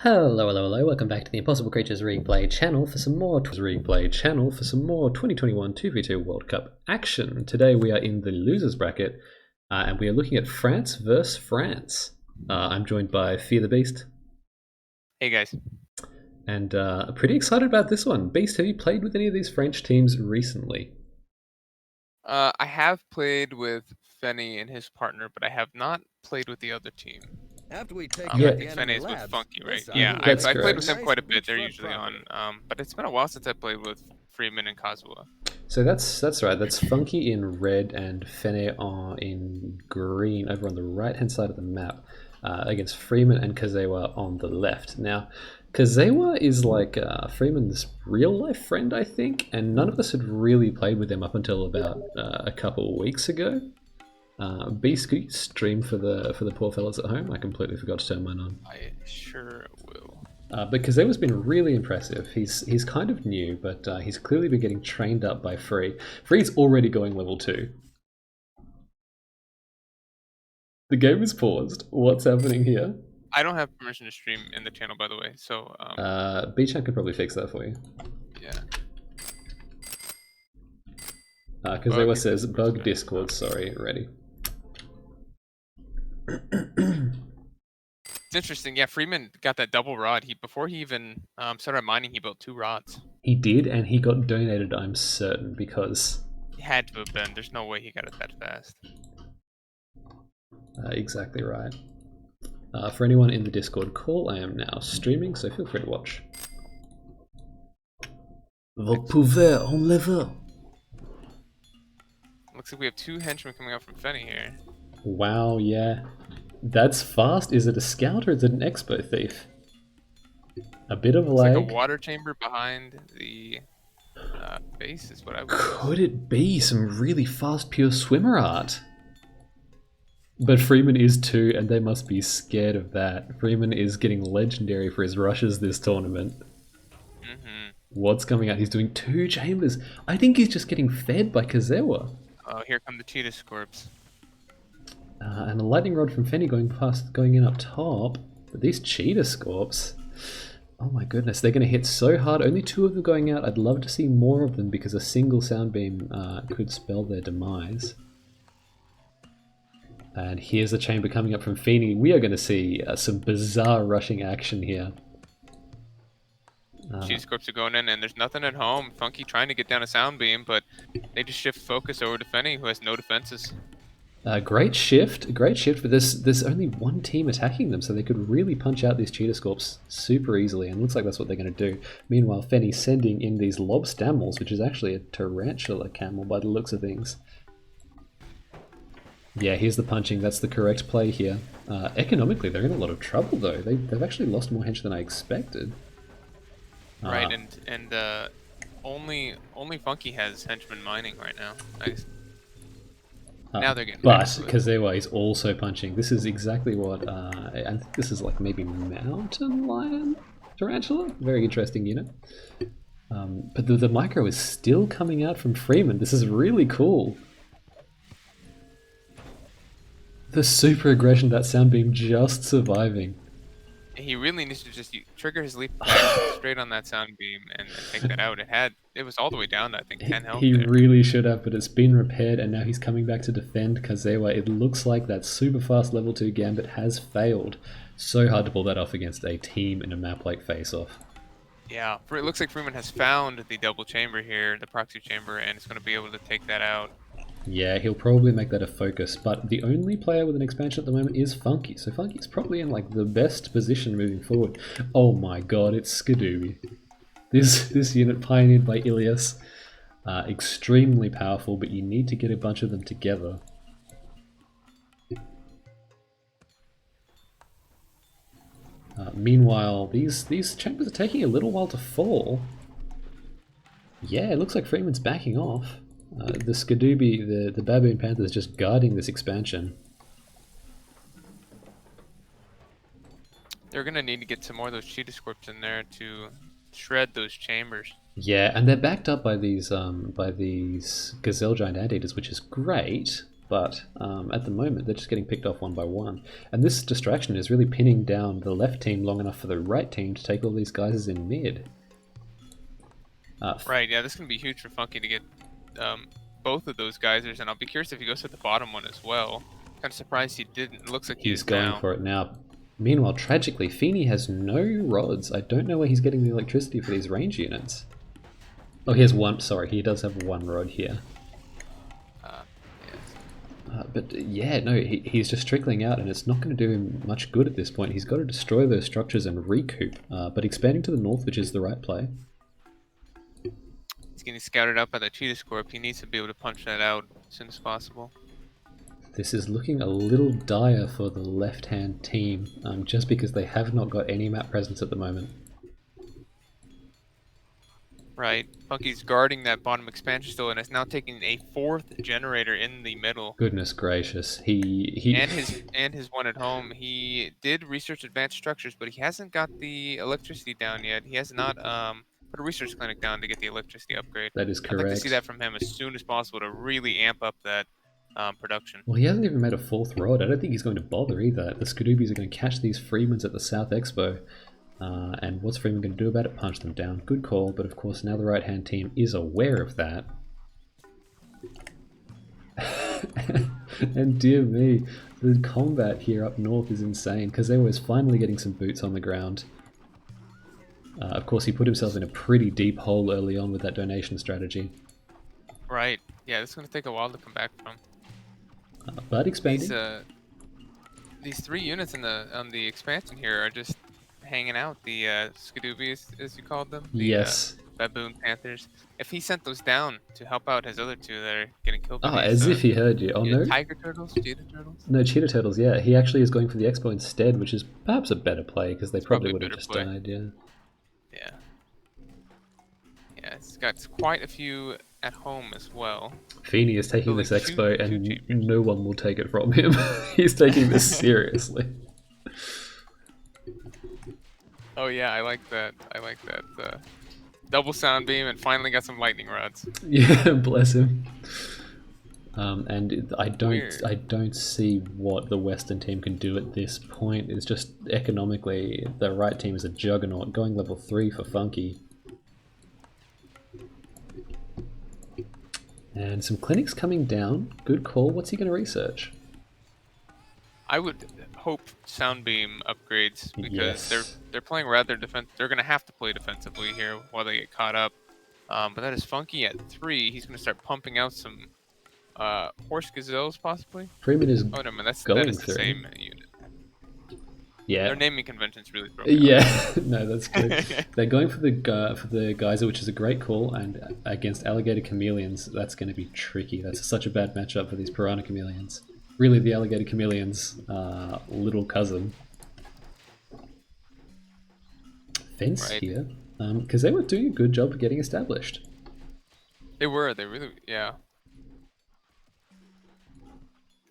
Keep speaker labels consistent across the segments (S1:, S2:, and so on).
S1: Hello, hello, hello, welcome back to the Impossible Creatures replay channel for some more 2021 2v2 World Cup action. Today we are in the losers bracket and we are looking at France versus France. I'm joined by Fear the Beast.
S2: Hey guys.
S1: And pretty excited about this one. Beast, have you played with any of these French teams recently?
S2: I have played with Fenny and his partner, but I have not played with the other team.
S3: After we take
S1: Yeah.
S2: I think Fenny is with Funky, right? Yeah,
S1: That's
S2: I played with
S1: correct.
S2: them quite a bit. They're usually on, but it's been a while since I played with Freeman and Kazuha.
S1: So that's right. That's Funky in red and Fene in green over on the right-hand side of the map against Freeman and Kazewa on the left. Now, Kazewa is like Freeman's real-life friend, I think, and none of us had really played with him up until about a couple of weeks ago. Beast, could you stream for the poor fellas at home? I completely forgot to turn mine on.
S2: I sure will.
S1: But Kazewa's been really impressive. He's kind of new, but he's clearly been getting trained up by Free. Free's already going level 2. The game is paused. What's happening here?
S2: I don't have permission to stream in the channel, by the way, so...
S1: B-Chan could probably fix that for you.
S2: Yeah.
S1: Kazewa says, bug Discord, sorry, ready.
S2: It's interesting. Yeah, Freeman got that double rod. Before he even started mining, he built 2 rods.
S1: He did, and he got donated, I'm certain, because...
S2: He had to have been. There's no way he got it that fast.
S1: Exactly right. For anyone in the Discord call, I am now streaming, so feel free to watch. Vous pouvez enlever.
S2: Looks like we have 2 henchmen coming out from Fenny here.
S1: Wow, yeah. That's fast. Is it a scout or is it an expo thief? A bit of lag.
S2: It's like a water chamber behind the base is what I would guess.
S1: Could it be some really fast pure swimmer art? But Freeman is too, and they must be scared of that. Freeman is getting legendary for his rushes this tournament. What's coming out? He's doing 2 chambers. I think he's just getting fed by Kazewa.
S2: Oh, here come the cheetah scorps.
S1: And a lightning rod from Fenny going in up top. But these cheetah scorps, oh my goodness, they're going to hit so hard. Only 2 of them going out. I'd love to see more of them because a single sound beam could spell their demise. And here's a chamber coming up from Feeney. We are going to see some bizarre rushing action here.
S2: Cheetah scorps are going in, and there's nothing at home. Funky trying to get down a sound beam, but they just shift focus over to Fenny, who has no defenses. Great
S1: shift, but there's only 1 team attacking them, so they could really punch out these cheetah scorps super easily, and looks like that's what they're going to do. Meanwhile, Fenny's sending in these lobstammels, which is actually a tarantula camel by the looks of things. Yeah, here's the punching. That's the correct play here. Economically, they're in a lot of trouble, though. They've actually lost more hench than I expected.
S2: Right, and only Funky has henchmen mining right now. Now they're getting.
S1: But Kazewa is also punching. This is exactly what I think this is like maybe mountain lion tarantula. Very interesting unit. But the micro is still coming out from Freeman. This is really cool. The super aggression, that sound beam just surviving.
S2: He really needs to just trigger his leap attack straight on that sound beam and take that out. It was all the way down to, I think, 10 health.
S1: He really should have, but it's been repaired and now he's coming back to defend Kazewa. It looks like that super fast level 2 gambit has failed. So hard to pull that off against a team in a map like Face Off.
S2: Yeah, it looks like Freeman has found the double chamber here, the proxy chamber, and it's going to be able to take that out.
S1: Yeah, he'll probably make that a focus, but the only player with an expansion at the moment is Funky, so Funky's probably in like the best position moving forward. Oh my god, it's Skadooby. This unit pioneered by Ilias, extremely powerful, but you need to get a bunch of them together. Meanwhile, these chambers are taking a little while to fall. Yeah, it looks like Freeman's backing off. The Skadooby, the Baboon Panther is just guarding this expansion.
S2: They're going to need to get some more of those cheetah scorps in there to shred those chambers.
S1: Yeah, and they're backed up by these Gazelle Giant Anteaters, which is great. but at the moment they're just getting picked off one by one. And this distraction is really pinning down the left team long enough for the right team to take all these guys in mid.
S2: Right, yeah, this is going to be huge for Funky to get both of those geysers, and I'll be curious if he goes to the bottom one as well. Kind of surprised he didn't. It looks like he
S1: He's
S2: is
S1: going
S2: now.
S1: for it now. Meanwhile, tragically, Feeney has no rods. I don't know where he's getting the electricity for these range units. Oh, he has one. Sorry, he does have one rod here.
S2: Yes.
S1: But yeah, no, he's just trickling out, and it's not going to do him much good at this point. He's got to destroy those structures and recoup. But expanding to the north, which is the right play.
S2: He's getting scouted out by the Cheetah Scorp. He needs to be able to punch that out as soon as possible.
S1: This is looking a little dire for the left-hand team, just because they have not got any map presence at the moment.
S2: Right. Funky's guarding that bottom expansion still, and is now taking a fourth generator in the middle.
S1: Goodness gracious, he
S2: and his one at home. He did research advanced structures, but he hasn't got the electricity down yet. He has not put a research clinic down to get the electricity upgrade.
S1: That is
S2: I'd like to see
S1: correct.
S2: that from him as soon as possible to really amp up that production.
S1: Well, he hasn't even made a fourth rod. I don't think he's going to bother either. The Skadoobies are going to catch these Freemans at the South Expo. And what's Freeman going to do about it? Punch them down. Good call, but of course now the right-hand team is aware of that. And dear me, the combat here up north is insane, because they was finally getting some boots on the ground. Of course, he put himself in a pretty deep hole early on with that donation strategy.
S2: Right. Yeah, this is going to take a while to come back from.
S1: But expanding.
S2: These three units on the expansion here are just hanging out. The Skadoobies, as you called them. The,
S1: yes.
S2: Baboon Panthers. If he sent those down to help out his other two that are getting killed by
S1: as if he heard you. Oh no.
S2: Tiger Turtles? Cheetah Turtles?
S1: No, Cheetah Turtles, yeah. He actually is going for the Expo instead, which is perhaps a better play, because they probably would have just died, yeah.
S2: Yeah. Yeah, it's got quite a few at home as well.
S1: Feeney is taking this Expo, and no one will take it from him. He's taking this seriously.
S2: Oh yeah, I like that. I like that. Double sound beam, and finally got some lightning rods.
S1: Yeah, bless him. And I don't see what the Western team can do at this point. It's just economically, the right team is a juggernaut, going level 3 for Funky. And some clinics coming down. Good call. What's he going to research?
S2: I would hope sound beam upgrades, because they're playing rather defense. They're going to have to play defensively here while they get caught up. But that is Funky at 3. He's going to start pumping out some horse gazelles, possibly.
S1: Freeman is
S2: that is the
S1: through.
S2: same unit.
S1: Yeah,
S2: their naming convention's really broken.
S1: Yeah, no, that's good. They're going for the geyser, which is a great call, and against alligator chameleons, that's going to be tricky. That's such a bad matchup for these piranha chameleons. Really, the alligator chameleon's little cousin. Fence here, because they were doing a good job of getting established.
S2: They really, yeah.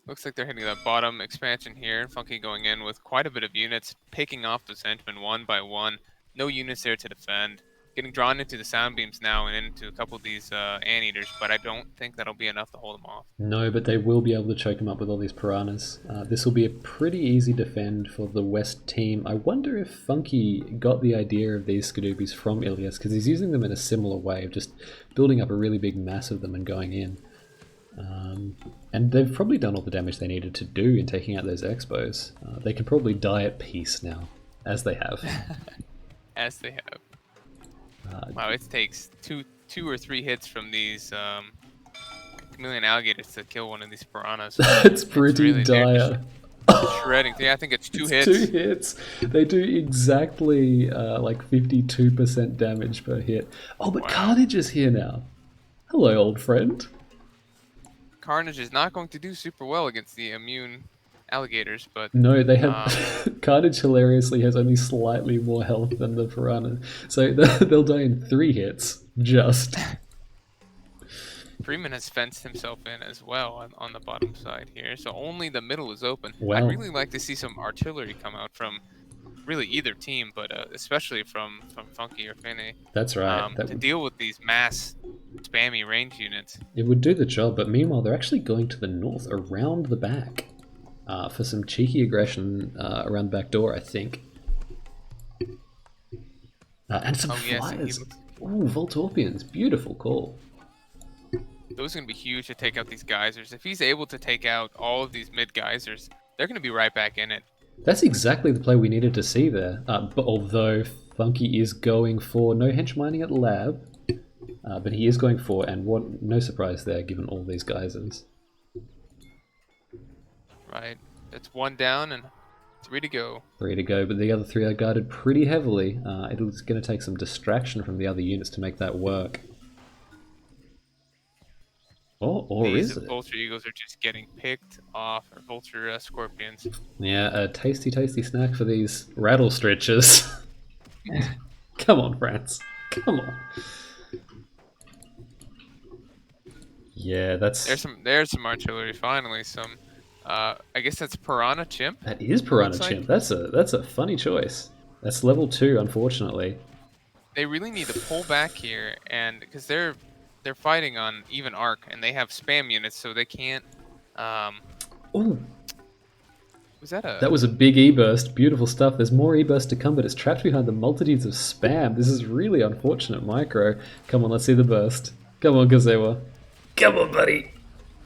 S2: Looks like they're hitting that bottom expansion here. Funky going in with quite a bit of units, picking off the Sentiment one by one. No units there to defend. Getting drawn into the sound beams now and into a couple of these anteaters, but I don't think that'll be enough to hold them off. No,
S1: but they will be able to choke them up with all these piranhas. This will be a pretty easy defend for the West team. I wonder if Funky got the idea of these Skadoobies from Ilias, because he's using them in a similar way of just building up a really big mass of them and going in. And they've probably done all the damage they needed to do in taking out those expos. They can probably die at peace now, as they have.
S2: As they have. Wow, it takes two or three hits from these chameleon alligators to kill one of these piranhas.
S1: That's pretty really dire.
S2: Shredding. Yeah, I think it's two hits.
S1: 2 hits. They do exactly like 52% damage per hit. Oh, but wow. Carnage is here now. Hello, old friend.
S2: Carnage is not going to do super well against the immune alligators, but
S1: no, they have Carnage hilariously has only slightly more health than the piranha, so they'll die in 3 hits. Just
S2: Freeman has fenced himself in as well on the bottom side here, so only the middle is open.
S1: Well,
S2: I'd really like to see some artillery come out from really either team, but especially from Funky or Finney.
S1: That's right.
S2: To deal with these mass spammy range units.
S1: It would do the job, but meanwhile they're actually going to the north around the back for some cheeky aggression around the back door, I think. And some flyers. Ooh, Voltorpians. Beautiful call.
S2: Those are going to be huge to take out these geysers. If he's able to take out all of these mid geysers, they're going to be right back in it.
S1: That's exactly the play we needed to see there. But although Funky is going for no hench mining at lab, but he is going for, and what, no surprise there given all these geysers.
S2: Right. That's one down and 3 to go.
S1: 3 to go, but the other 3 are guarded pretty heavily. It's going to take some distraction from the other units to make that work. Or is it?
S2: Vulture Eagles are just getting picked off, or Vulture Scorpions.
S1: Yeah, a tasty, tasty snack for these rattle stretchers. Come on, France. Come on. Yeah, that's...
S2: There's some artillery, finally. Some, I guess that's Piranha Chimp?
S1: That is Piranha Chimp. That's a funny choice. That's level 2, unfortunately.
S2: They really need to pull back here, and because they're fighting on even arc, and they have spam units, so they can't.
S1: Ooh.
S2: Was that a?
S1: That was a big E-burst. Beautiful stuff. There's more E-burst to come, but it's trapped behind the multitudes of spam. This is really unfortunate, Micro. Come on, let's see the burst. Come on, Kazewa. Come on, buddy.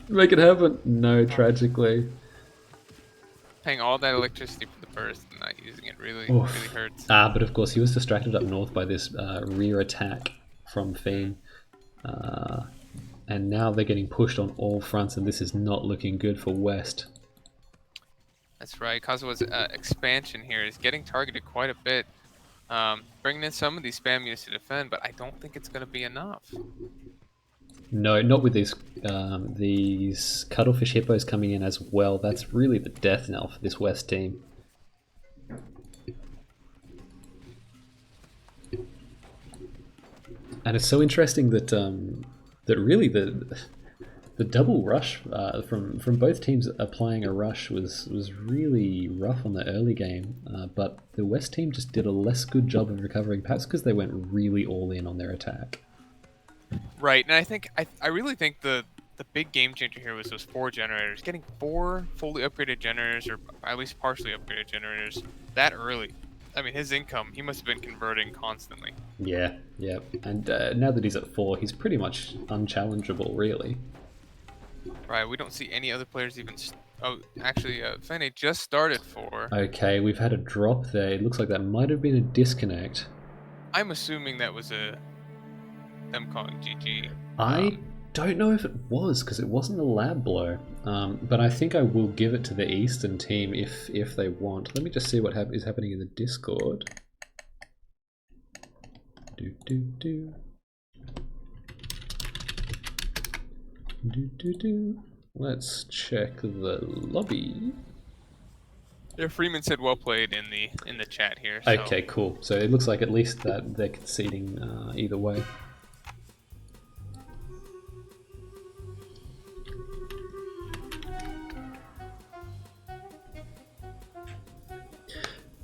S1: Make it happen. No, tragically.
S2: Paying all that electricity for the burst and not using it really hurts.
S1: But of course he was distracted up north by this rear attack from Fiend. And now they're getting pushed on all fronts, and this is not looking good for West.
S2: That's right. Kazua's expansion here is getting targeted quite a bit, bringing in some of these spam units to defend, but I don't think it's going to be enough.
S1: No, not with these cuttlefish hippos coming in as well. That's really the death knell for this West team. And it's so interesting that that really the double rush from both teams applying a rush was really rough on the early game, but the West team just did a less good job of recovering, perhaps because they went really all in on their attack.
S2: Right, and I really think the big game changer here was those 4 generators. Getting 4 fully upgraded generators, or at least partially upgraded generators, that early. I mean, his income, he must have been converting constantly.
S1: Yeah. And now that he's at 4, he's pretty much unchallengeable, really.
S2: Right, we don't see any other players even... Oh, actually, Fene just started 4.
S1: Okay, we've had a drop there. It looks like that might have been a disconnect.
S2: I'm assuming that was them calling GG.
S1: I don't know if it was, because it wasn't a lab blow. But I think I will give it to the Eastern team if they want. Let me just see what is happening in the Discord. Let's check the lobby.
S2: Yeah, Freeman said well played in the chat here.
S1: So. Okay, cool. So it looks like at least that they're conceding either way.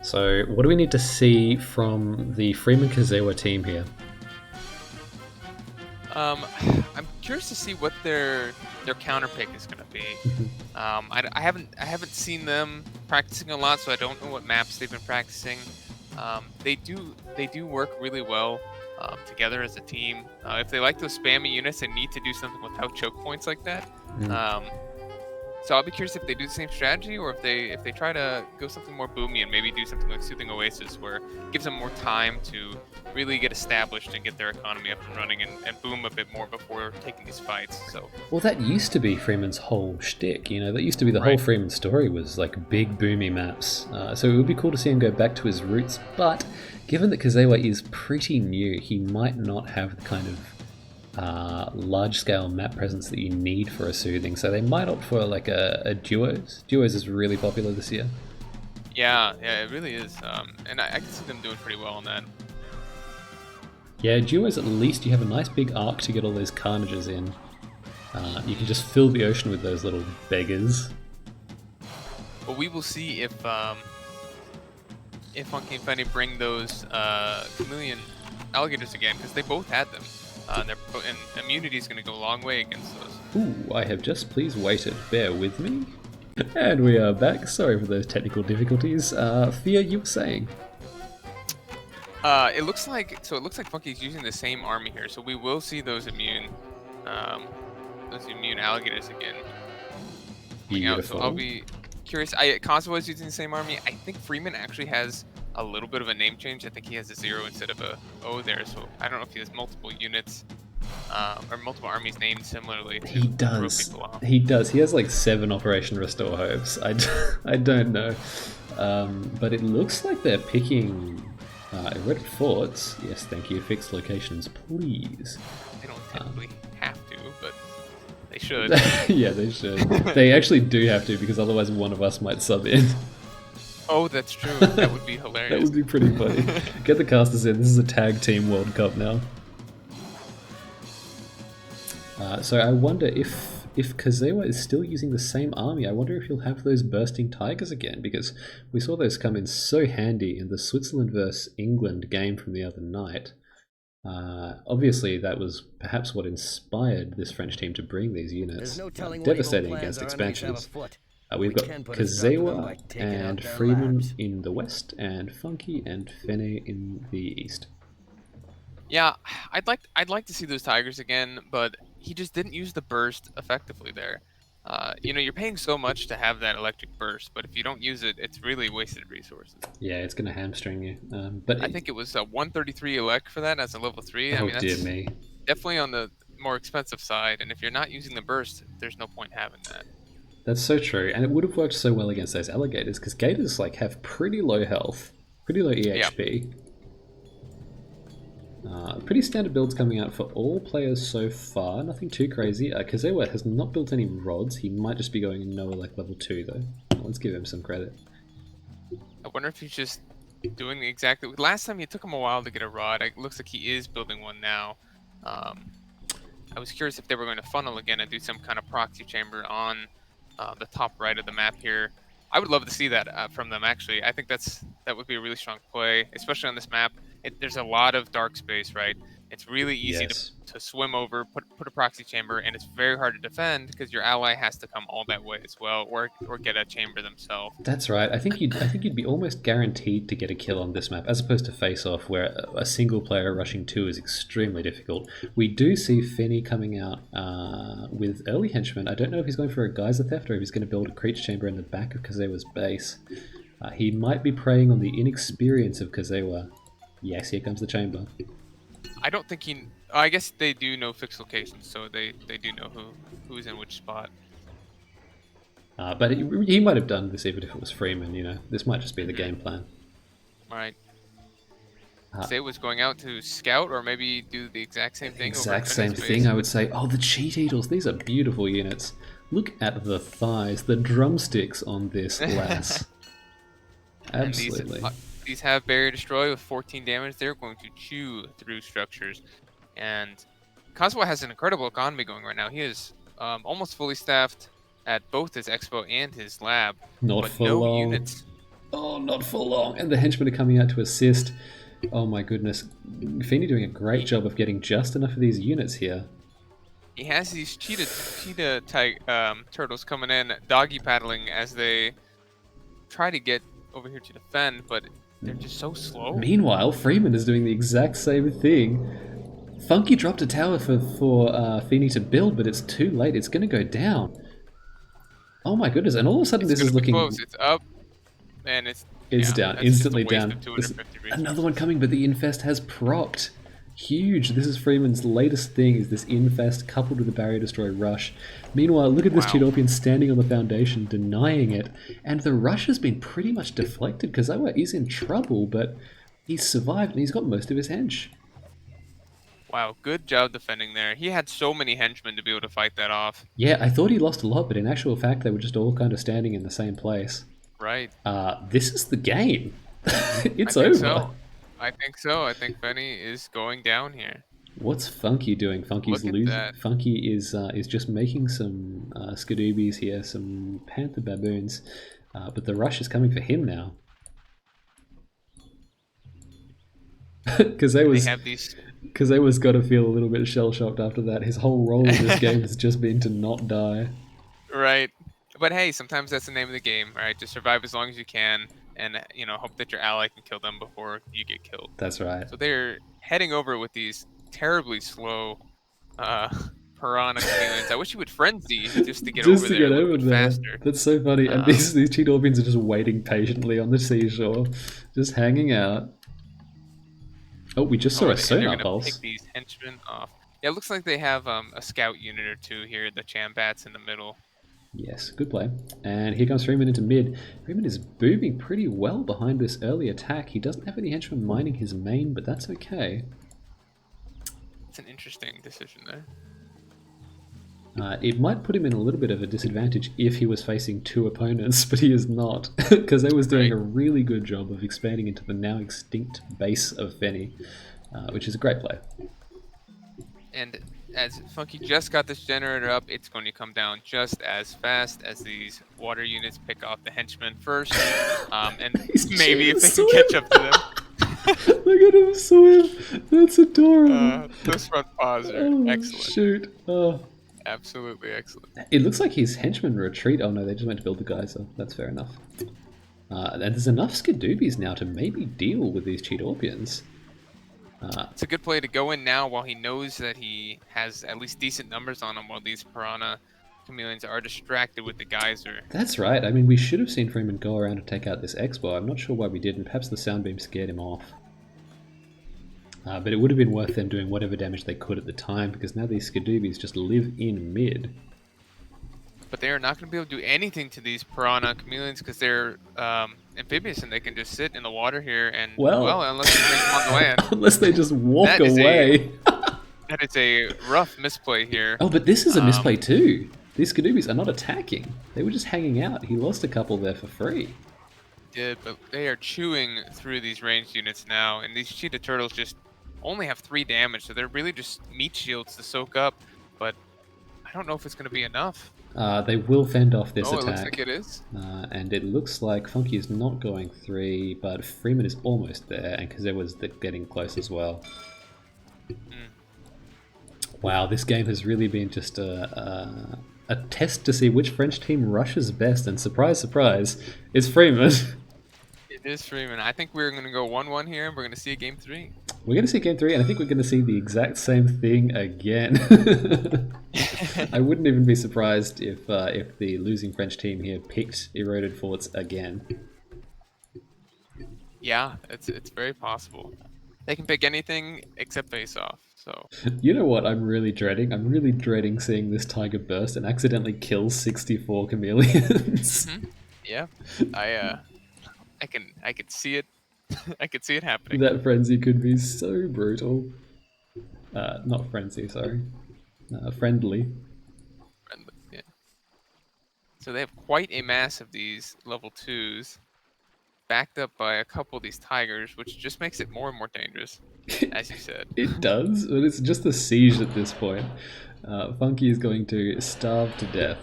S1: So what do we need to see from the Freeman Kazewa team here?
S2: I'm curious to see what their counter pick is going to be. I haven't seen them practicing a lot, so I don't know what maps they've been practicing. They do work really well together as a team. If they like those spammy units, they need to do something without choke points like that. So I'll be curious if they do the same strategy, or if they try to go something more boomy and maybe do something like Soothing Oasis, where it gives them more time to really get established and get their economy up and running and boom a bit more before taking these fights. So
S1: well, that used to be Freeman's whole shtick. You know, that used to be the whole Freeman story was like big boomy maps. So it would be cool to see him go back to his roots. But given that Kazewa is pretty new, he might not have the kind of large-scale map presence that you need for a Soothing, so they might opt for like a Duos. Duos is really popular this year.
S2: Yeah, it really is, and I can see them doing pretty well on that.
S1: Yeah, Duos, at least you have a nice big arc to get all those carnages in. You can just fill the ocean with those little beggars.
S2: Well, we will see if Funky and Fenny bring those chameleon alligators again, because they both had them. And immunity is going to go a long way against those.
S1: Ooh, I have just please waited. Bear with me. And we are back. Sorry for those technical difficulties. Fia, you were saying?
S2: It looks like Funky's using the same army here, so we will see those immune alligators again coming out. So I'll be curious. Constable is using the same army. I think Freeman actually has a little bit of a name change. I think he has a 0 instead of a O there. So I don't know if he has multiple units or multiple armies named similarly. To
S1: he does. He does. He has like 7 Operation Restore Hopes. I don't know, but it looks like they're picking. Erected forts. Yes, thank you. Fixed locations, please.
S2: They don't typically have to, but they should.
S1: Yeah, they should. They actually do have to, because otherwise one of us might sub in.
S2: Oh, that's true. That would be hilarious.
S1: That would be pretty funny. Get the casters in. This is a tag team World Cup now. So I wonder if Kazewa is still using the same army. I wonder if he'll have those bursting tigers again, because we saw those come in so handy in the Switzerland versus England game from the other night. Obviously, that was perhaps what inspired this French team to bring these units. Devastating against expansions. We've got Kazewa and Freeman in the west, and Funky and Fene in the east.
S2: Yeah, I'd like to see those tigers again, but he just didn't use the burst effectively there. You're paying so much to have that electric burst, but if you don't use it, it's really wasted resources.
S1: Yeah, it's going to hamstring you. But
S2: I think it was a 133 elect for that as a level 3.
S1: Oh,
S2: I mean, that's
S1: dear me.
S2: Definitely on the more expensive side, and if you're not using the burst, there's no point having that.
S1: That's so true, and it would have worked so well against those alligators, because gators have pretty low health, pretty low EHP. Yeah. Pretty standard builds coming out for all players so far, nothing too crazy. Kazewa has not built any rods. He might just be going in Noah level 2 though. Let's give him some credit.
S2: I wonder if he's just doing exactly... Last time it took him a while to get a rod. It looks like he is building one now. I was curious if they were going to funnel again and do some kind of proxy chamber on the top right of the map here. I would love to see that from them, actually. I think that would be a really strong play, especially on this map. There's a lot of dark space, right? It's really easy to swim over, put a proxy chamber, and it's very hard to defend because your ally has to come all that way as well, or get a chamber themselves.
S1: That's right. I think you'd be almost guaranteed to get a kill on this map, as opposed to Face Off, where a single player rushing 2 is extremely difficult. We do see Feni coming out with early henchmen. I don't know if he's going for a geyser theft or if he's going to build a creature chamber in the back of Kazewa's base. He might be preying on the inexperience of Kazewa. Yes, here comes the chamber.
S2: I don't think he... I guess they do know fixed locations, so they do know who's in which spot.
S1: But he might have done this even if it was Freeman, This might just be the game plan.
S2: Right. Say was going out to scout or maybe do the exact same thing.
S1: Exact same thing, I would say. Oh, the cheat eagles. These are beautiful units. Look at the thighs, the drumsticks on this lass. Absolutely.
S2: These have Barrier Destroy with 14 damage. They're going to chew through structures. And Kazuha has an incredible economy going right now. He is almost fully staffed at both his expo and his lab.
S1: Not for long. Units. Oh, not for long. And the henchmen are coming out to assist. Oh my goodness. Feni doing a great job of getting just enough of these units here.
S2: He has these cheetah turtles coming in, doggy paddling as they try to get over here to defend, but they're just so slow.
S1: Meanwhile, Freeman is doing the exact same thing. Funky dropped a tower for Feni to build, but it's too late. It's going to go down. Oh my goodness! And all of a sudden, this is looking
S2: close. It's up, and it's
S1: down, instantly down. Another one coming, but the infest has procced. Huge. This is Freeman's latest thing, is this infest coupled with the Barrier Destroy rush. Meanwhile, look at this Cheetopian standing on the foundation, denying it. And the rush has been pretty much deflected. Kazawa is in trouble, but he's survived and he's got most of his hench.
S2: Wow, good job defending there. He had so many henchmen to be able to fight that off.
S1: Yeah, I thought he lost a lot, but in actual fact, they were just all kind of standing in the same place.
S2: Right.
S1: This is the game. It's over.
S2: So. I think so. I think Feni is going down here.
S1: What's Funky doing? Funky's losing. Funky is just making some skadoobies here, some panther baboons, but the rush is coming for him now. Because they have Kazewa's got to feel a little bit shell-shocked after that. His whole role in this game has just been to not die.
S2: Right. But hey, sometimes that's the name of the game, right? Just survive as long as you can, and hope that your ally can kill them before you get killed.
S1: That's right.
S2: So they're heading over with these terribly slow uh, piranha chameleons. I wish you would frenzy just to get over there a little bit faster.
S1: That's so funny. And these Cheetorbians are just waiting patiently on the seashore, just hanging out. Oh, we just saw a sonar pulse.
S2: Pick these henchmen off. Yeah, it looks like they have a scout unit or two here. The Chambats in the middle.
S1: Yes, good play. And here comes Freeman into mid. Freeman is booming pretty well behind this early attack. He doesn't have any henchmen mining his main, but that's okay.
S2: It's an interesting decision there.
S1: It might put him in a little bit of a disadvantage if he was facing two opponents, but he is not, because they was doing a really good job of expanding into the now extinct base of Fenny, which is a great play.
S2: And as Funky just got this generator up, it's going to come down just as fast as these water units pick off the henchmen first, and maybe if they can catch up to them.
S1: Look at him swim! That's adorable.
S2: Those front paws are excellent.
S1: Shoot! Oh.
S2: Absolutely excellent.
S1: It looks like his henchmen retreat. Oh no, they just went to build the geyser. That's fair enough. And there's enough Skidoobis now to maybe deal with these Cheetorbians.
S2: It's a good play to go in now while he knows that he has at least decent numbers on him, while these piranha chameleons are distracted with the geyser.
S1: That's right. I mean, we should have seen Freeman go around and take out this Expo. I'm not sure why we didn't. Perhaps the sound beam scared him off. But it would have been worth them doing whatever damage they could at the time, because now these Skidoobis just live in mid.
S2: But they are not going to be able to do anything to these piranha chameleons because they're amphibious and they can just sit in the water here and, well unless they bring them on the land.
S1: Unless they just walk away.
S2: That is a rough misplay here.
S1: Oh, but this is a misplay too. These Skidoobis are not attacking. They were just hanging out. He lost a couple there for free.
S2: Did, but they are chewing through these ranged units now, and these cheetah turtles just only have 3 damage, so they're really just meat shields to soak up, but I don't know if it's going to be enough.
S1: They will fend off this attack.
S2: It looks like it is.
S1: And it looks like Funky is not going 3, but Freeman is almost there, and Kazewa's getting close as well. Wow, this game has really been just a test to see which French team rushes best, and surprise, surprise, it's Freeman.
S2: It is Freeman. I think we're going to go 1-1 here, and we're going to see a game 3.
S1: We're going to see game 3, and I think we're going to see the exact same thing again. I wouldn't even be surprised if the losing French team here picked Eroded Forts again.
S2: Yeah, it's very possible. They can pick anything except face off. So
S1: you know what I'm really dreading? I'm really dreading seeing this tiger burst and accidentally kill 64 chameleons.
S2: Yeah, I can see it. I could see it happening.
S1: That frenzy could be so brutal. Not frenzy, sorry. Friendly.
S2: Friendly, yeah. So they have quite a mass of these level 2s, backed up by a couple of these tigers, which just makes it more and more dangerous, as you said.
S1: It does, but it's just a siege at this point. Funky is going to starve to death.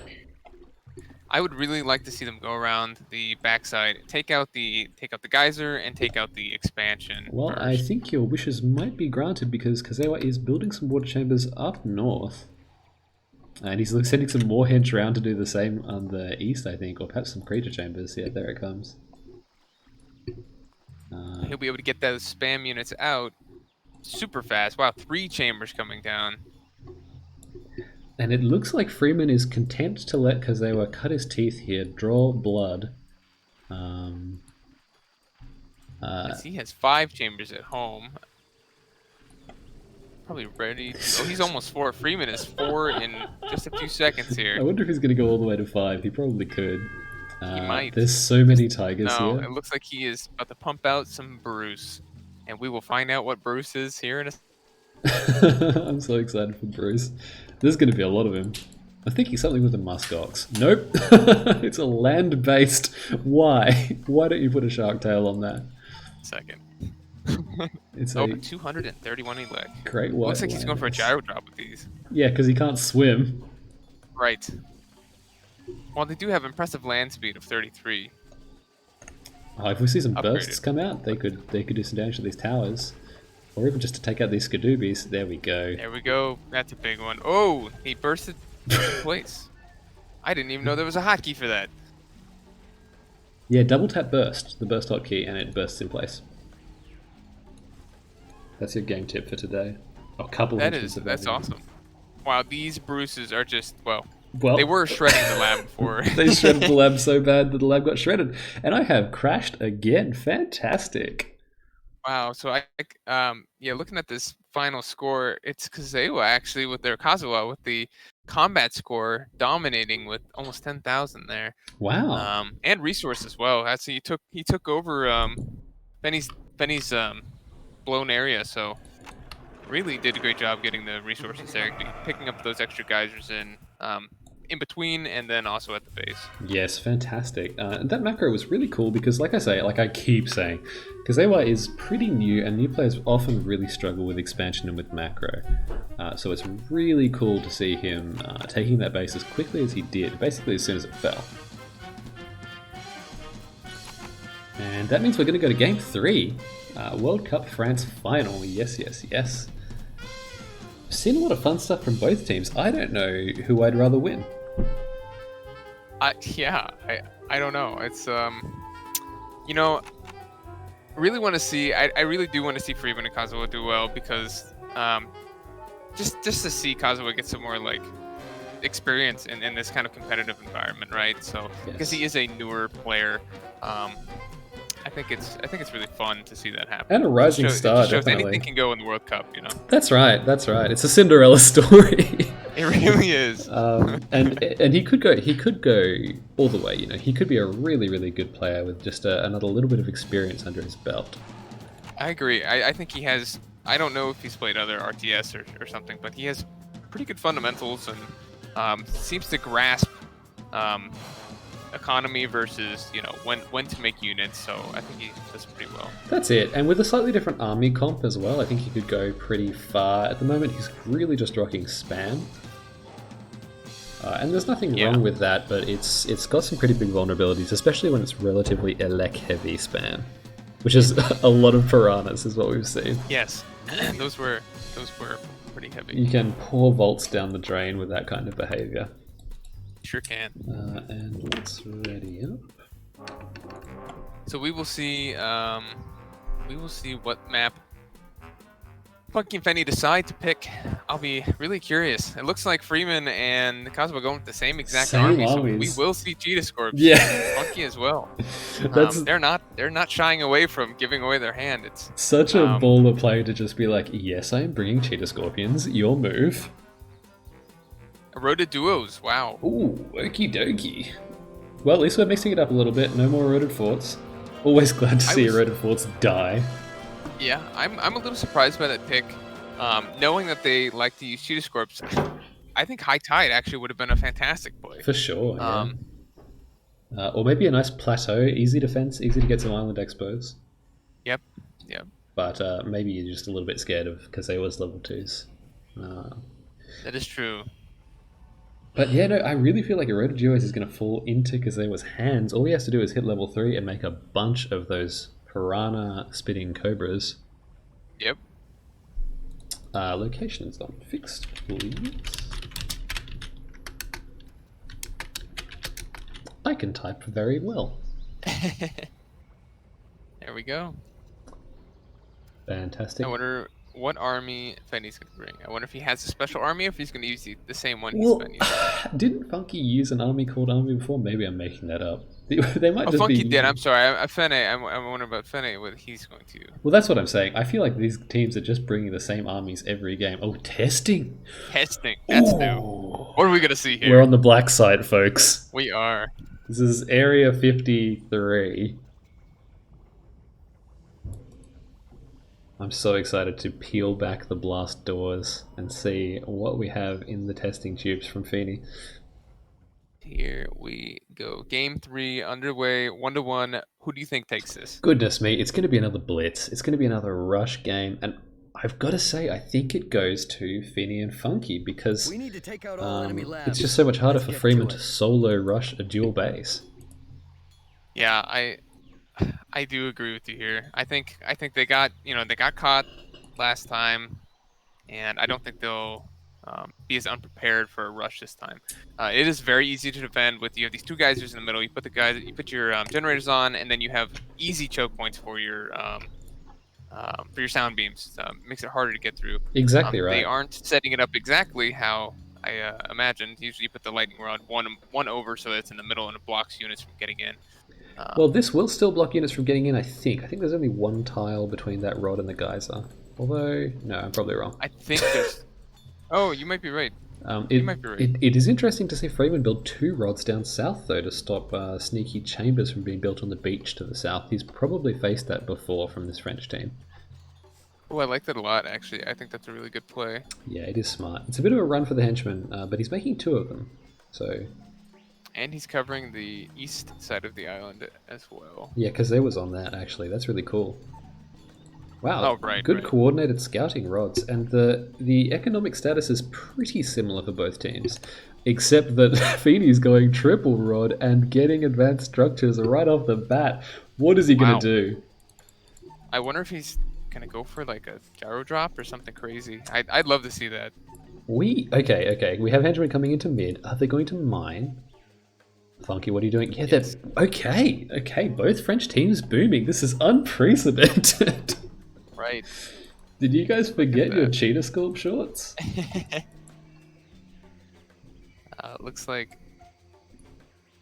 S2: I would really like to see them go around the backside, take out the geyser, and take out the expansion.
S1: Well, first. I think your wishes might be granted because Kazewa is building some water chambers up north. And he's sending some more hench around to do the same on the east, I think, or perhaps some creature chambers. Yeah, there it comes.
S2: He'll be able to get those spam units out super fast. Wow, 3 chambers coming down.
S1: And it looks like Freeman is content to let Kazewa cut his teeth here, draw blood.
S2: He has 5 chambers at home. Probably ready. Oh, he's almost 4. Freeman is 4 in just a few seconds here.
S1: I wonder if he's going to go all the way to 5. He probably could.
S2: He might.
S1: There's so many tigers here.
S2: No, it looks like he is about to pump out some Bruce. And we will find out what Bruce is here in a
S1: I'm so excited for Bruce. There's going to be a lot of him. I'm thinking something with the muskox. Nope. It's a land-based. Why? Why don't you put a shark tail on that?
S2: Second.
S1: It's
S2: a 231 elect.
S1: Great white.
S2: Looks like he's going for a gyro drop with these.
S1: Yeah, because he can't swim.
S2: Right. Well, they do have impressive land speed of 33.
S1: If we see some bursts come out, they could do some damage to these towers. or even just to take out these Skadoobies. There we go.
S2: There we go. That's a big one. Oh, he bursted in place. I didn't even know there was a hotkey for that.
S1: Yeah, double tap burst, the burst hotkey, and it bursts in place. That's your game tip for today. A couple of
S2: That's awesome. Wow, these Bruces are just, well,
S1: Well,
S2: they were shredding the lab before.
S1: They shredded the lab so bad that the lab got shredded. And I have crashed again. Fantastic.
S2: Wow, so yeah, looking at this final score, it's Kazewa actually with their Kazuha with the combat score dominating with almost 10,000 there.
S1: Wow.
S2: And resource as well. Actually, he took over Benny's blown area, so really did a great job getting the resources there, picking up those extra geysers in between and then also at the base.
S1: Yes, fantastic. That macro was really cool because, like I keep saying, Kazewa is pretty new and new players often really struggle with expansion and with macro. So it's really cool to see him taking that base as quickly as he did, basically as soon as it fell. And that means we're going to go to Game 3. World Cup France final. Yes, yes, yes. I've seen a lot of fun stuff from both teams. I don't know who I'd rather win.
S2: Yeah, I don't know. It's you know, really want to see. I really do want to see Freeman and Kazuha do well because just to see Kazuha get some more like experience in this kind of competitive environment, right? So because he is a newer player, I think it's really fun to see that happen.
S1: And a rising star, definitely.
S2: Anything can go in the World Cup, you know.
S1: That's right. That's right. It's a Cinderella story.
S2: It really is.
S1: And he could go all the way. You know, he could be a really, really good player with just another little bit of experience under his belt.
S2: I agree. I think he has. I don't know if he's played other RTS or something, but he has pretty good fundamentals and seems to grasp economy versus, you know, when to make units, so I think he does pretty well.
S1: That's it, and with a slightly different army comp as well, I think he could go pretty far. At the moment, he's really just rocking spam. And there's nothing wrong with that, but it's got some pretty big vulnerabilities, especially when it's relatively elec-heavy spam, which is a lot of piranhas, is what we've seen.
S2: Yes, those were pretty heavy.
S1: You can pour vaults down the drain with that kind of behavior.
S2: Sure can.
S1: And let's ready up.
S2: So we will see what map Funky and Fenny decide to pick. I'll be really curious. It looks like Freeman and Kazuha going with the same exact army, so we will see Cheetah Scorps.
S1: Yeah,
S2: Funky as well. They're not shying away from giving away their hand. It's
S1: such a baller play to just be like, yes, I am bringing Cheetah Scorpions. Your move.
S2: Eroded duos, wow.
S1: Ooh, okie dokie. Well, at least we're mixing it up a little bit. No more eroded forts. Always glad to see eroded forts die.
S2: Yeah, I'm a little surprised by that pick. Knowing that they like to use Cheetah Scorps, I think High Tide actually would have been a fantastic play.
S1: For sure, yeah. Or maybe a nice plateau, easy defense, easy to get some island expos.
S2: Yep.
S1: But maybe you're just a little bit scared of Kazewa's level 2s.
S2: That is true.
S1: But yeah, no, I really feel like Eroded Duos is going to fall into Kazewa's hands. All he has to do is hit level 3 and make a bunch of those piranha spitting cobras.
S2: Yep.
S1: Location is not fixed, please. I can type very well.
S2: There we go.
S1: Fantastic.
S2: I wonder what army Fenny's going to bring. I wonder if he has a special army or if he's going to use the same one he's been using.
S1: Didn't Funky use an army called Army before? Maybe I'm making that up. They might just
S2: Funky
S1: be...
S2: did. I'm sorry. I'm wondering about Fenny, what he's going to...
S1: Well, that's what I'm saying. I feel like these teams are just bringing the same armies every game. Oh, testing!
S2: Testing. That's new. What are we going to see here?
S1: We're on the black side, folks.
S2: We are.
S1: This is Area 53. I'm so excited to peel back the blast doors and see what we have in the testing tubes from Feeney.
S2: Here we go. Game 3 underway, 1-1. Who do you think takes this?
S1: Goodness me, it's going to be another blitz. It's going to be another rush game. And I've got to say, I think it goes to Feeney and Funky because
S3: we need to take out all enemy labs.
S1: It's just so much harder for Freeman to solo rush a dual base.
S2: Yeah, I do agree with you here. I think they got caught last time, and I don't think they'll be as unprepared for a rush this time. It is very easy to defend with you have these two geysers in the middle. You put your generators on, and then you have easy choke points for your sound beams. Makes it harder to get through.
S1: Exactly
S2: They
S1: right.
S2: aren't setting it up exactly how I imagined. Usually, you put the lightning rod one over so that it's in the middle and it blocks units from getting in.
S1: Well,
S2: Um,
S1: this will still block units from getting in, I think. I think there's only one tile between that rod and the geyser. Although, no, I'm probably wrong.
S2: I think there's. Oh, you might be right.
S1: Um,
S2: You
S1: it,
S2: might be right.
S1: it is interesting to see Freeman build 2 rods down south, though, to stop sneaky chambers from being built on the beach to the south. He's probably faced that before from this French team.
S2: Oh, I like that a lot, actually. I think that's a really good play.
S1: Yeah, it is smart. It's a bit of a run for the henchman, but he's making 2 of them. So,
S2: And he's covering the east side of the island as well.
S1: yeah, Kazay was on that, actually. That's really cool. Wow,
S2: Oh, right,
S1: good
S2: right.
S1: coordinated scouting rods, and the economic status is pretty similar for both teams, except that Feeney's going triple rod and getting advanced structures right off the bat. What is he
S2: Wow.
S1: going to do?
S2: I wonder if he's gonna go for like a gyro drop or something crazy. I'd love to see that.
S1: Okay. We have henchmen coming into mid. Are they going to mine? Funky, what are you doing? Yeah,
S2: Yes.
S1: that's okay. Both French teams booming. This is unprecedented.
S2: Right.
S1: Did you guys forget your
S2: that.
S1: cheetah sculpt shorts?
S2: Looks like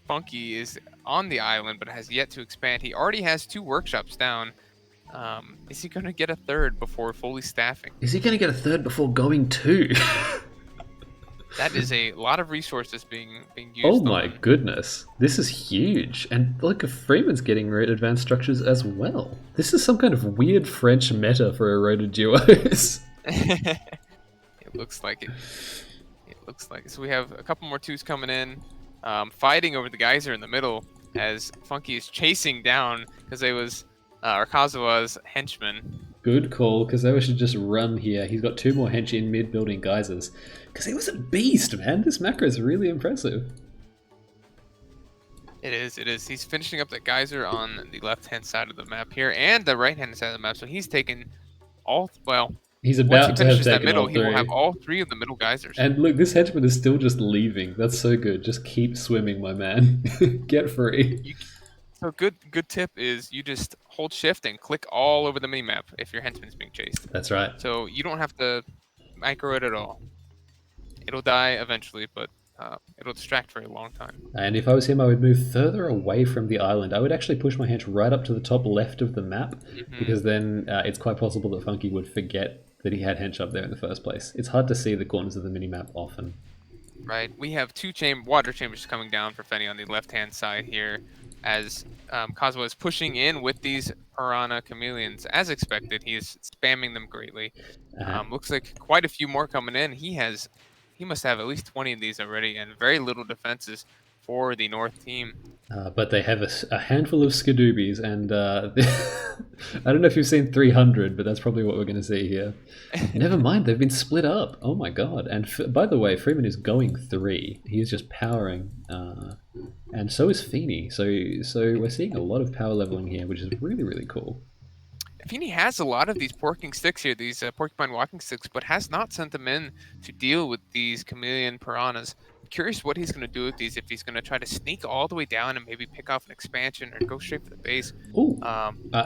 S2: Funky is on the island but has yet to expand. He already has 2 workshops down. Is he going to get a third before fully staffing?
S1: Is he going to get a third before going 2?
S2: That is a lot of resources being used.
S1: Oh my goodness, this is huge. And look, Freeman's getting advanced structures as well. This is some kind of weird French meta for eroded duos.
S2: It looks like it. It looks like it. So we have a couple more 2s coming in, fighting over the geyser in the middle as Funky is chasing down Kazua's henchman.
S1: Good call, Kazuya should just run here. He's got 2 more hench in mid building geysers. Because he was a beast, man. This macro is really impressive.
S2: It is. He's finishing up the geyser on the left-hand side of the map here and the right-hand side of the map. So he's taken
S1: He's
S2: once
S1: about
S2: he
S1: to have
S2: finishes that
S1: taken
S2: middle,
S1: all
S2: he will
S1: 3.
S2: have all 3 of the middle geysers.
S1: And look, this henchman is still just leaving. That's so good. Just keep swimming, my man. Get free.
S2: So good tip is you just hold shift and click all over the minimap if your henchman's being chased.
S1: That's right.
S2: So you don't have to micro it at all. It'll die eventually, but it'll distract for a long time.
S1: And if I was him, I would move further away from the island. I would actually push my hench right up to the top left of the map, because then it's quite possible that Funky would forget that he had hench up there in the first place. It's hard to see the corners of the minimap often.
S2: Right. We have 2 water chambers coming down for Fenny on the left-hand side here, as Kazuha is pushing in with these Piranha Chameleons. As expected, he is spamming them greatly. Looks like quite a few more coming in. He must have at least 20 of these already, and very little defenses for the North team.
S1: But they have a handful of Skadoobies, and I don't know if you've seen 300, but that's probably what we're going to see here. Never mind, they've been split up. Oh my god. And by the way, Freeman is going 3. He is just powering, and so is Feeney. So we're seeing a lot of power leveling here, which is really, really cool.
S2: Feeney has a lot of these porking sticks here, these porcupine walking sticks, but has not sent them in to deal with these chameleon piranhas. Curious what he's going to do with these, if he's going to try to sneak all the way down and maybe pick off an expansion or go straight for the base.
S1: Ooh,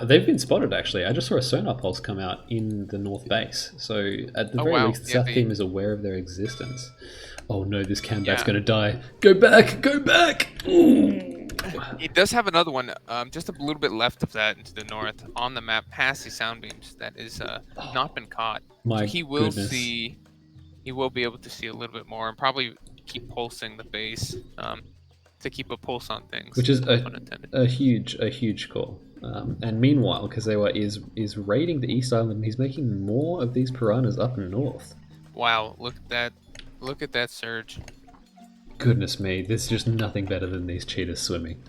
S1: they've been spotted actually. I just saw a sonar pulse come out in the north base, so at the very least the south team is aware of their existence. Oh no, this Cambat's going to die. Go back! Go back! Ooh.
S2: He does have another one just a little bit left of that into the north on the map past the sound beams that is not been caught.
S1: My
S2: so he will
S1: goodness.
S2: he will be able to see a little bit more and probably keep pulsing the base to keep a pulse on things,
S1: which is a huge call. And meanwhile, Kazewa is raiding the East Island, and he's making more of these piranhas up north.
S2: Wow, look at that surge.
S1: Goodness me, there's just nothing better than these cheetahs swimming.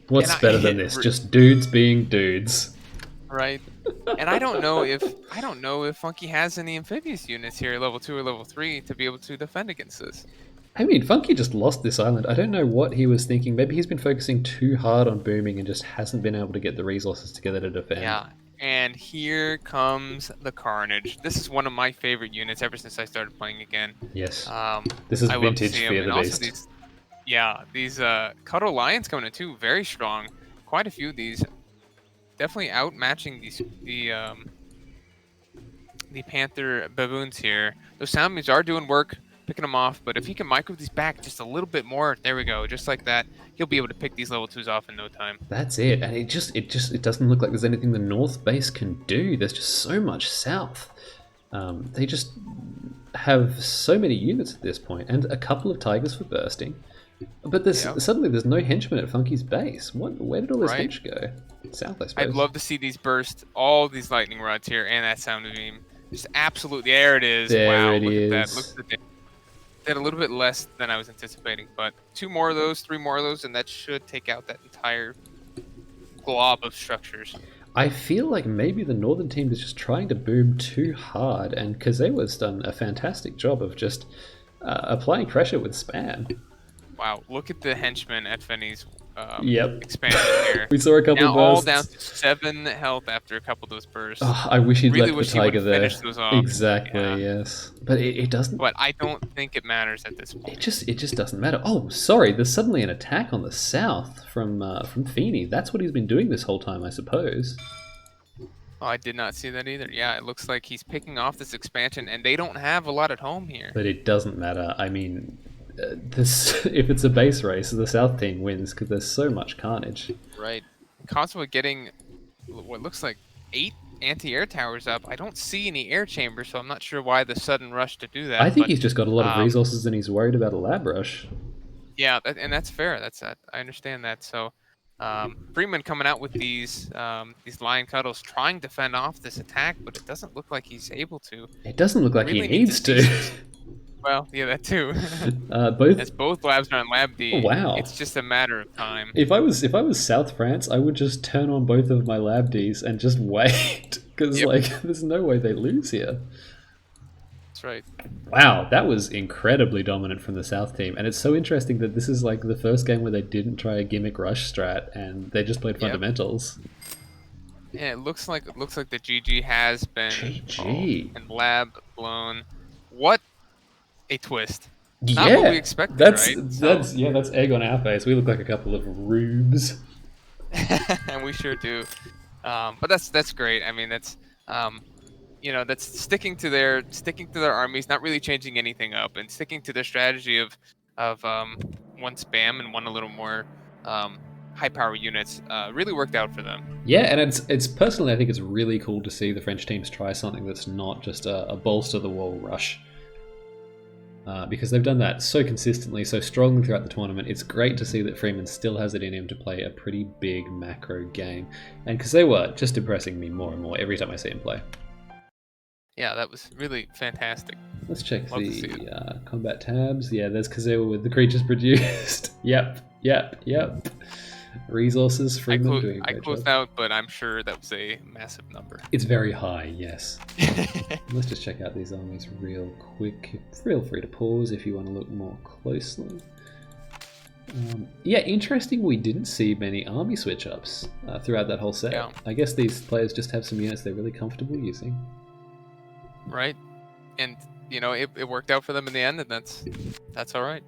S1: What's better than this? Just dudes being dudes.
S2: Right. And I don't know if Funky has any amphibious units here, level 2 or level 3, to be able to defend against this.
S1: I mean, Funky just lost this island. I don't know what he was thinking. Maybe he's been focusing too hard on booming and just hasn't been able to get the resources together to defend.
S2: Yeah, And here comes the carnage. This is one of my favorite units ever since I started playing again.
S1: Yes.
S2: Um,
S1: This is
S2: I love to
S1: vintage
S2: see them,
S1: Fear
S2: and
S1: the
S2: also
S1: Beast.
S2: these, yeah, these Cuddle Lions coming in too, very strong. Quite a few of these, definitely outmatching the Panther baboons here. Those sound beams are doing work, picking them off, but if he can micro these back just a little bit more, there we go, just like that, he'll be able to pick these level 2s off in no time.
S1: That's it. And it doesn't look like there's anything the north base can do. There's just so much south. They just have so many units at this point, and a couple of tigers for bursting. But
S2: Yep,
S1: suddenly there's no henchmen at Funky's base. Where did all this
S2: right.
S1: hench go? South, I
S2: I'd
S1: suppose.
S2: love to see these burst, all these lightning rods here, and that sound beam. Just absolutely, there it is.
S1: There
S2: Wow,
S1: it
S2: look at that. Look
S1: is.
S2: at the did a little bit less than I was anticipating, but 2 more of those, 3 more of those, and that should take out that entire glob of structures.
S1: I feel like maybe the northern team is just trying to boom too hard, and Kazewa's done a fantastic job of just applying pressure with spam.
S2: Wow, look at the henchmen at Fenny's
S1: Yep.
S2: expansion here.
S1: We saw a couple
S2: Now all down
S1: bursts.
S2: to 7 health after a couple of those bursts.
S1: Oh, I wish he'd
S2: Really
S1: left the
S2: wish he would
S1: tiger
S2: have
S1: there.
S2: finished those off. Yeah,
S1: Exactly, yes. But it doesn't.
S2: but I don't think it matters at this point.
S1: It just doesn't matter. Oh, sorry. There's suddenly an attack on the south from Feeney. That's what he's been doing this whole time, I suppose.
S2: Oh, I did not see that either. Yeah, it looks like he's picking off this expansion, and they don't have a lot at home here.
S1: But it doesn't matter. I mean, this if it's a base race, the south team wins because there's so much carnage.
S2: Right. Constantly getting what looks like 8 anti-air towers up. I don't see any air chambers, so I'm not sure why the sudden rush to do
S1: I
S2: that.
S1: think
S2: But
S1: he's just got a lot of
S2: um,
S1: resources and he's worried about a lab rush.
S2: yeah, and that's fair. I understand that. So Freeman coming out with these lion cuddles, trying to fend off this attack, but it doesn't look like he's able to.
S1: It doesn't look like he
S2: Really need to
S1: needs
S2: see
S1: to.
S2: some. Well, yeah, that too.
S1: Both.
S2: As both labs are on Lab D,
S1: Wow.
S2: it's just a matter of time.
S1: If I was South France, I would just turn on both of my lab Ds and just wait because
S2: Yep,
S1: like there's no way they lose here.
S2: that's right.
S1: Wow, that was incredibly dominant from the South team, and it's so interesting that this is like the first game where they didn't try a gimmick rush strat and they just played
S2: Yep.
S1: fundamentals.
S2: Yeah, it looks like the GG has been called
S1: GG.
S2: and lab blown. What a twist! Not what we
S1: Yeah,
S2: expected,
S1: that's
S2: right? So,
S1: that's yeah, that's egg on our face. We look like a couple of rubes.
S2: and we sure do. But that's great. I mean, um, that's sticking to their armies, not really changing anything up, and sticking to their strategy of one spam and one a little more um, high power units. Really worked out for them.
S1: Yeah, and it's personally, I think it's really cool to see the French teams try something that's not just a balls to the wall rush. Because they've done that so consistently, so strongly throughout the tournament. It's great to see that Freeman still has it in him to play a pretty big macro game. And Kazewa just impressing me more and more every time I see him play.
S2: Yeah, that was really fantastic.
S1: Let's check
S2: Love to see
S1: the combat tabs. Yeah, there's Kazewa with the creatures produced. Yep. Resources, Freeman doing a
S2: I
S1: great
S2: closed
S1: job.
S2: out, but I'm sure that was a massive number.
S1: It's very high, yes. Let's just check out these armies real quick. Feel free to pause if you want to look more closely. Yeah, interesting we didn't see many army switch-ups throughout that whole set.
S2: Yeah.
S1: I guess these players just have some units they're really comfortable using.
S2: Right, and it worked out for them in the end, and that's all right.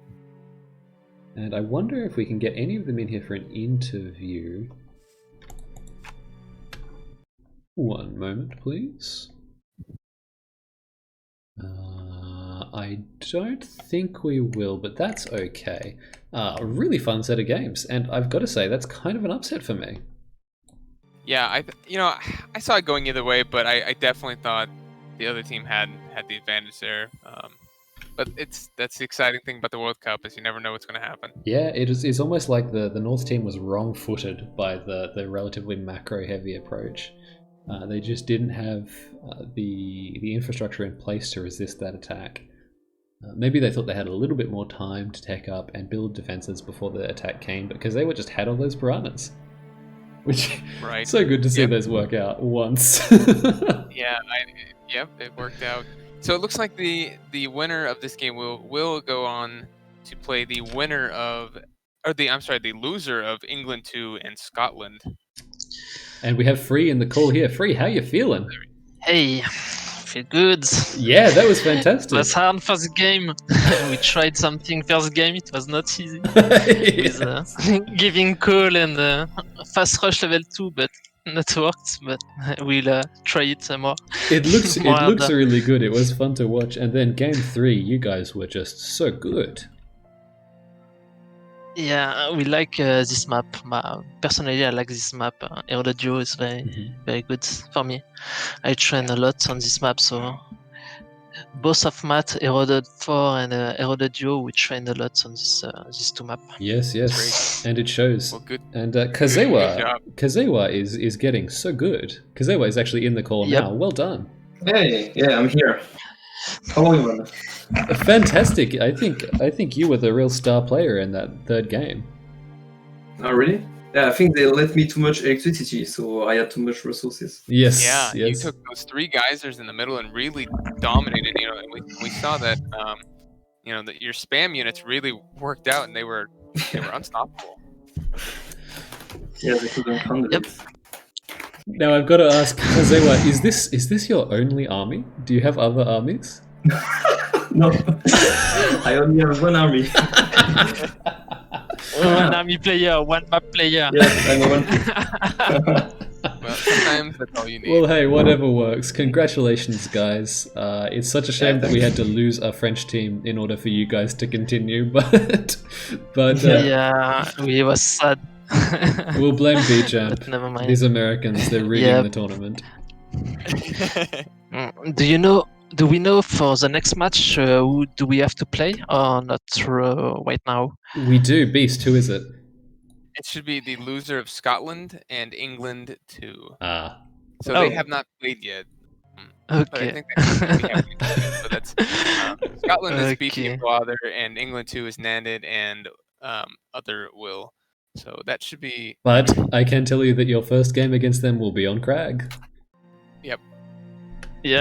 S1: And I wonder if we can get any of them in here for an interview. One moment, please. I don't think we will, but that's okay. A really fun set of games, and I've got to say, that's kind of an upset for me.
S2: Yeah, I saw it going either way, but I definitely thought the other team had the advantage there. But that's the exciting thing about the World Cup is you never know what's going to happen.
S1: Yeah, it's almost like the North team was wrong-footed by the relatively macro-heavy approach. They just didn't have the infrastructure in place to resist that attack. Maybe they thought they had a little bit more time to tech up and build defenses before the attack came, because they just had all those piranhas. Which,
S2: Right.
S1: so good to see
S2: Yep.
S1: those work out once.
S2: Yep, it worked out. So it looks like the winner of this game will go on to play the winner of, or the I'm sorry, the loser of England 2 and Scotland.
S1: And we have Free in the call here. Free, how you feeling?
S3: Hey, feel good.
S1: Yeah, that was fantastic.
S3: It was hard for the game. We tried something first game. It was not easy with giving call and fast rush level 2, but not worked. But we'll try it more.
S1: It looks
S3: harder.
S1: really good. It was fun to watch. And then game 3, you guys were just so good.
S3: Yeah, we like this map. Personally, I like this map. Eroda Duo is very good for me. I train a lot on this map, so both of Matt, Eroded 4 and Eroded Duo, we trained a lot on these two maps.
S1: Yes,
S2: Great.
S1: and it shows.
S2: Well, good.
S1: And
S2: Good job.
S1: Kazewa is getting so good. Kazewa is actually in the call now. Well done.
S4: Hey, yeah, I'm here. How are you, man?
S1: Fantastic. I think you were the real star player in that third game.
S4: Oh, really? Yeah, I think they let me too much electricity, so I had too much resources.
S1: Yes.
S2: Yeah,
S1: yes.
S2: you took those 3 geysers in the middle and really dominated. You know, and we saw that. You know, that your spam units really worked out, and they were unstoppable.
S4: Yeah, they couldn't handle it.
S1: Now I've got to ask, Kazewa, is this your only army? Do you have other armies?
S4: No, I only have one army.
S3: One army player, one map player.
S4: Yes, I'm one.
S2: Well, sometimes that's all you need.
S1: Well, hey, whatever works. Congratulations, guys. It's such a shame that we had to lose our French team in order for you guys to continue, but
S3: yeah, we was sad.
S1: We'll blame B-Champ.
S3: But never mind.
S1: These Americans, they're rigging the tournament.
S3: Do we know for the next match who do we have to play or not right now?
S1: We do. Beast, who is it?
S2: It should be the loser of Scotland and England 2.
S1: Ah.
S2: So they have not played yet.
S3: Okay.
S2: But I think they have played. So that's Scotland is BT Father, and England 2 is Nanded, and other Will. So that should be.
S1: But I can tell you that your first game against them will be on Crag.
S3: Yep.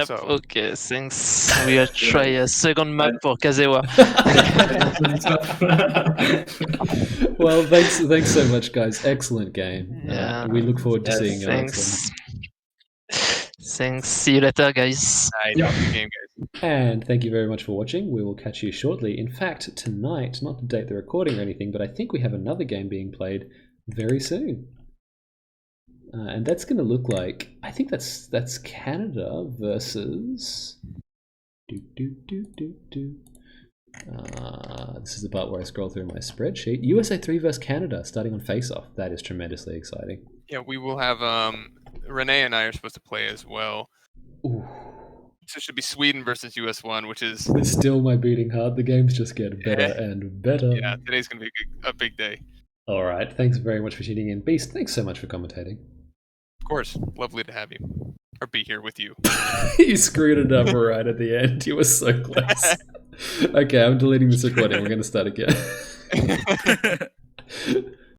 S2: So.
S3: Okay. Thanks. We'll try a second map for Kazewa.
S1: Well, thanks so much, guys. Excellent game.
S3: Yeah.
S1: We look forward to seeing you next time.
S3: Thanks. See you later, guys.
S2: Good game, guys.
S1: And thank you very much for watching. We will catch you shortly. In fact, tonight, not to date the recording or anything, but I think we have another game being played very soon. And that's going to look like, I think that's Canada versus. This is the part where I scroll through my spreadsheet. USA 3 versus Canada, starting on face-off. That is tremendously exciting.
S2: Yeah, we will have Renee and I are supposed to play as well.
S1: Ooh.
S2: So it should be Sweden versus US 1, which is.
S1: It's still my beating heart. The games just get better and better.
S2: Yeah, today's going to be a big day.
S1: All right. Thanks very much for tuning in. Beast, thanks so much for commentating.
S2: Of course. Lovely to have you. Or be here with you.
S1: You screwed it up right at the end. You were so close. Okay, I'm deleting this recording. We're going to start again.